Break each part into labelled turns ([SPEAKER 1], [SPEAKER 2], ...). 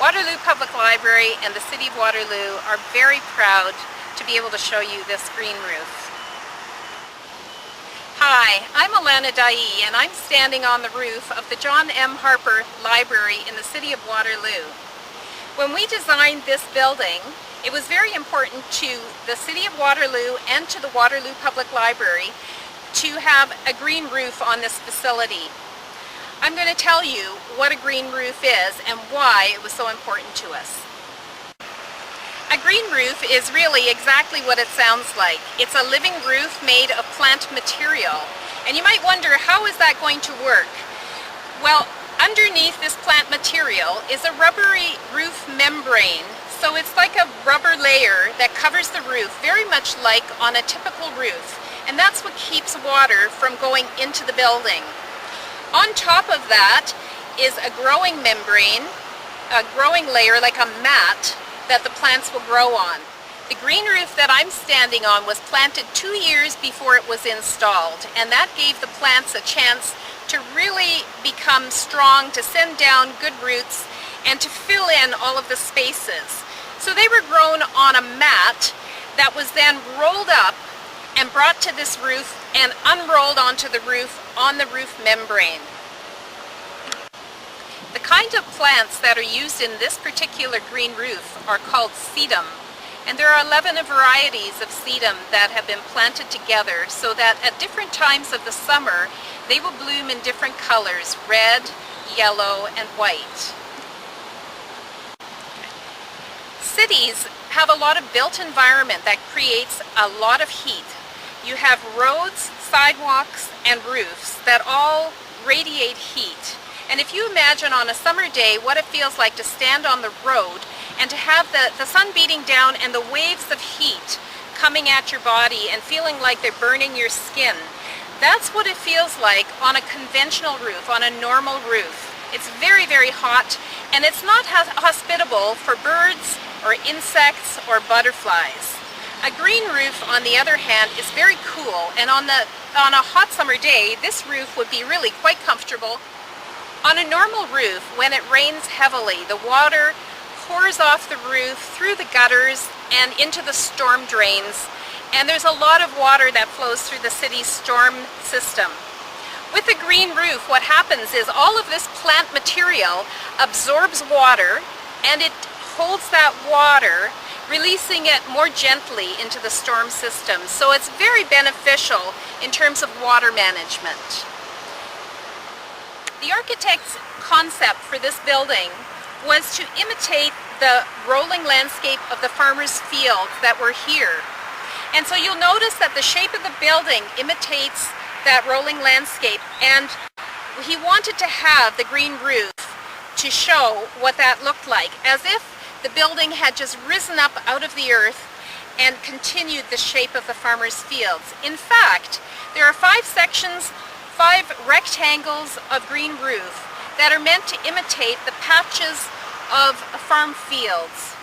[SPEAKER 1] Waterloo Public Library and the City of Waterloo are very proud to be able to show you this green roof. Hi, I'm Alannah and I'm standing on the roof of the John M. Harper Library in the City of Waterloo. When we designed this building, it was very important to the City of Waterloo and to the Waterloo Public Library to have a green roof on this facility. I'm going to tell you what a green roof is and why it was so important to us. A green roof is really exactly what it sounds like. It's a living roof made of plant material. And you might wonder, how is that going to work? Well, underneath this plant material is a rubbery roof membrane. So it's like a rubber layer that covers the roof, very much like on a typical roof. And that's what keeps water from going into the building. On top of that is a growing membrane, a growing layer like a mat that the plants will grow on. The green roof that I'm standing on was planted 2 years before it was installed, and that gave the plants a chance to really become strong, to send down good roots, and to fill in all of the spaces. So they were grown on a mat that was then rolled up and brought to this roof and unrolled onto the roof on the roof membrane. The kind of plants that are used in this particular green roof are called sedum, and there are 11 varieties of sedum that have been planted together so that at different times of the summer they will bloom in different colors: red, yellow, and white. Cities have a lot of built environment that creates a lot of heat. You have roads, sidewalks, and roofs that all radiate heat. And if you imagine on a summer day what it feels like to stand on the road and to have the sun beating down and the waves of heat coming at your body and feeling like they're burning your skin, that's what it feels like on a conventional roof, on a normal roof. It's very, very hot, and it's not hospitable for birds or insects or butterflies. A green roof, on the other hand, is very cool, and on a hot summer day, this roof would be really quite comfortable. On a normal roof, when it rains heavily, the water pours off the roof, through the gutters, and into the storm drains, and there's a lot of water that flows through the city's storm system. With a green roof, what happens is all of this plant material absorbs water, and it holds that water, releasing it more gently into the storm system. So it's very beneficial in terms of water management. The architect's concept for this building was to imitate the rolling landscape of the farmers' fields that were here. And so you'll notice that the shape of the building imitates that rolling landscape, and he wanted to have the green roof to show what that looked like, as if the building had just risen up out of the earth and continued the shape of the farmers' fields. In fact, there are 5 sections, 5 rectangles of green roof that are meant to imitate the patches of farm fields.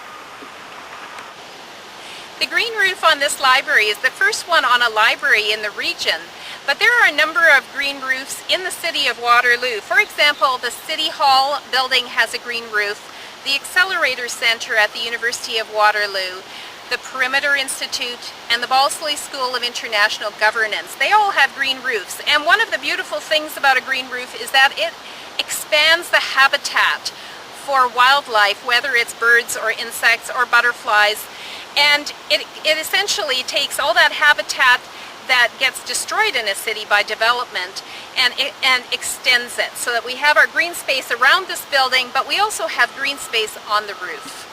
[SPEAKER 1] The green roof on this library is the first one on a library in the region, but there are a number of green roofs in the City of Waterloo. For example, the City Hall building has a green roof. The Accelerator Center at the University of Waterloo, the Perimeter Institute, and the Balsley School of International Governance, they all have green roofs. And one of the beautiful things about a green roof is that it expands the habitat for wildlife, whether it's birds or insects or butterflies. And it essentially takes all that habitat that gets destroyed in a city by development and extends it, so that we have our green space around this building, but we also have green space on the roof.